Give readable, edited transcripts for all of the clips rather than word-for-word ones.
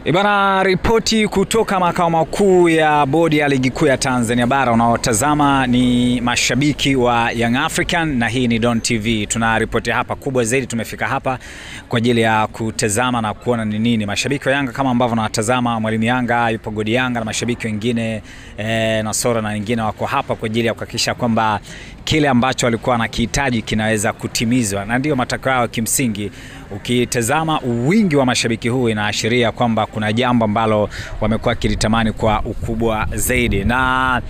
Ibana, ripoti kutoka makao makuu ya bodi ya ligi kuu ya Tanzania bara. Unaotazama ni mashabiki wa Young African na hii ni Don TV. Tuna ripoti hapa kubwa zaidi, tumefika hapa kwa ajili ya kutazama na kuona ni nini mashabiki wa Yanga. Kama ambavyo unatazama, mwalimu Yanga yupo, Godi Yanga na mashabiki wengine Nasora na wengine wako hapa kwa ajili ya kuhakikisha kwamba kile ambacho walikuwa wanakihitaji kinaweza kutimizwa, na ndio matakwa yao kimsingi. Ukitazama wingi wa mashabiki huu inaashiria kwamba kuna jambo ambalo wamekuwa kilitamani kwa ukubwa zaidi. Na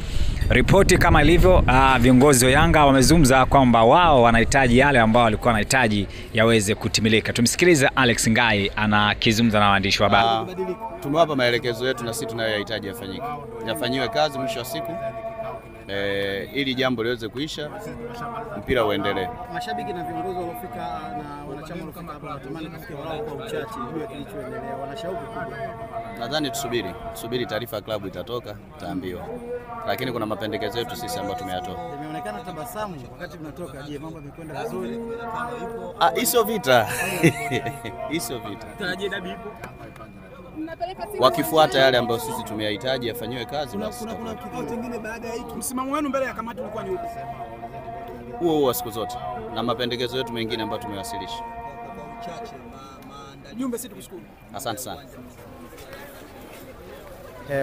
ripoti kama ilivyo, viongozi wa Yanga wamezungumza kwamba wao wanahitaji yale ambao walikuwa wanahitaji yaweze kutimilika. Tumsikilize Alex Ngai anakizungumza na waandishi wa habari. Tumewapa maelekezo yetu na sisi tunayohitaji yafanyike. Yafanyiwe kazi mwisho wa siku. Ili jambo liweze kuisha, mpira uendelee. Mashabiki na viongozi waliofika na wanachama waliofika hapa wanatamani kufikia wao kwa uchache juu ya kilichoendelea. Wanashauku kubwa. Nadhani tusubiri taarifa ya klabu itatoka, tutaambiwa. Lakini kuna mapendekezo yetu sisi ambayo tumeyatoa. Imeonekana tabasamu wakati mnatoka. Je, mambo yamekwenda vizuri? Hizo vita. Hizo vita. Tarajia dabi ipo. Wakifuata yale ambayo sisi tumeyahitaji yafanyiwe kazi basi. Kuna kikao kingine baada ya hiki. Msimamo wenu mbele ya kamati ulikuwa ni upi? Huo siku zote. Na mapendekezo yetu mengine ambayo tumewasilisha. Mjumbe, sisi tukushukuru. Asante sana.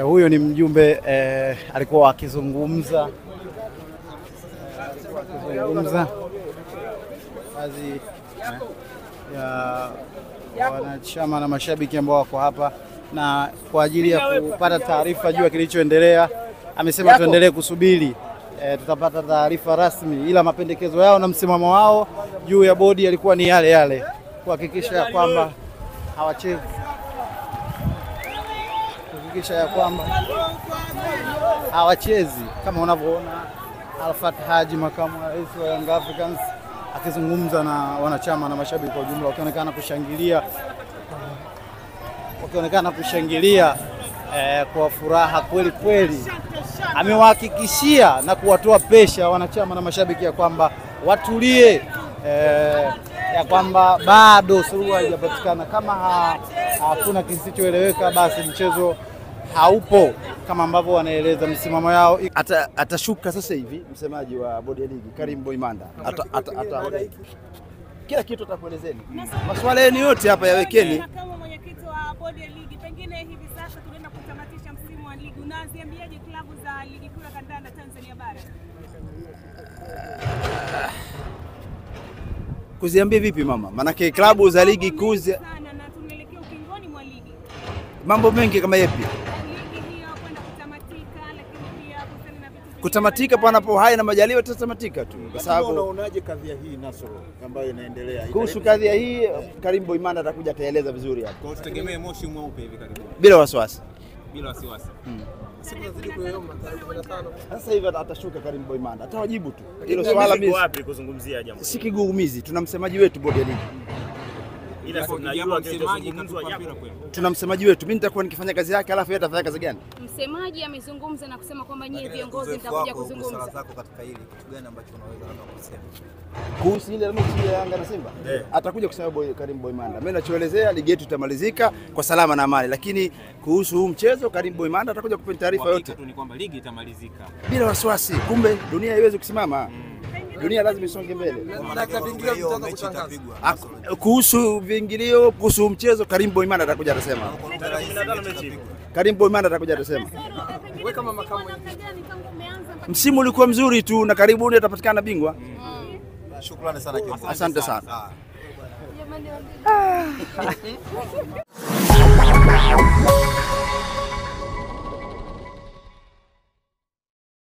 Huyo ni mjumbe alikuwa akizungumza baadhi ya wanachama na mashabiki ambao wako hapa na kwa ajili ya kupata taarifa juu ya kilichoendelea. Amesema tuendelee kusubiri, tutapata taarifa rasmi, ila mapendekezo yao na msimamo wao juu ya bodi yalikuwa ni yale yale, kuhakikisha ya kwamba hawachezi kama unavyoona Alfat Haji, makamu wa rais wa Young Africans, akizungumza na wanachama na mashabiki kwa ujumla, wakionekana kushangilia kwa furaha kweli kweli. Amewahakikishia na kuwatoa pesha wanachama na mashabiki ya kwamba watulie, ya kwamba bado suluhu haijapatikana. Kama hakuna kisichoeleweka, basi mchezo haupo kama ambavyo wanaeleza msimamo yao. Atashuka sasa hivi msemaji wa bodi ya ligi Karim Boimanda, kila kitu atakuelezeni. Maswala yenu yote hapa yawekeni. Kama mwenyekiti wa bodi ya ligi, pengine hivi sasa tunaenda kutamatisha msimu wa ligi, unaziambiaje klabu za ligi kuu ya kandanda Tanzania bara? Kuziambia vipi mama? Manake klabu za ligi kuu sana na tunaelekea ukingoni mwa ligi. Mambo mengi kama yapi? Ligi hiyo kwenda kutamatika, lakini pia kusema na vitu kutamatika panapo hai na majaliwa tutatamatika tu. Kwa sababu unaonaje kadhia hii Nasoro ambayo inaendelea? Kuhusu kadhia hii Karim Boimanda atakuja ataeleza vizuri hapa. Kwa tutegemee moshi mweupe hivi karibuni. Bila wasiwasi. Bila wasiwasi. Siku nazidi kuomba tarehe 15. Sasa hivi atashuka Karim Boimanda. Atawajibu tu. Hilo swala mimi wapi kuzungumzia jambo. Si kigugumizi, tuna msemaji wetu bodi ya ligi. Ila tunajua msemaji katupa mpira kweli. Tuna msemaji wetu. Mimi nitakuwa nikifanya kazi yake alafu yeye atafanya kazi gani? Msemaji amezungumza na kusema kwamba nyie viongozi mtakuja kuzungumza. Sala zako katika hili kitu gani ambacho unaweza labda kusema? Kuhusu ile mechi ya Yanga na Simba, atakuja kusema Karim Boimanda. Mimi nachoelezea ligi yetu itamalizika kwa salama na amani, lakini kuhusu huu mchezo Karim Boimanda atakuja kupa taarifa yote. Kitu ni kwamba ligi itamalizika bila wasiwasi. Kumbe dunia haiwezi kusimama. Dunia lazima isonge mbele. Kuhusu vingilio, kuhusu mchezo Karim Boimanda atakuja atasema. Karim Boimanda atakuja atasema. Wewe kama makamu, msimu ulikuwa mzuri tu na karibuni atapatikana bingwa. Shukrani sana kiongozi. Asante sana. Jamani.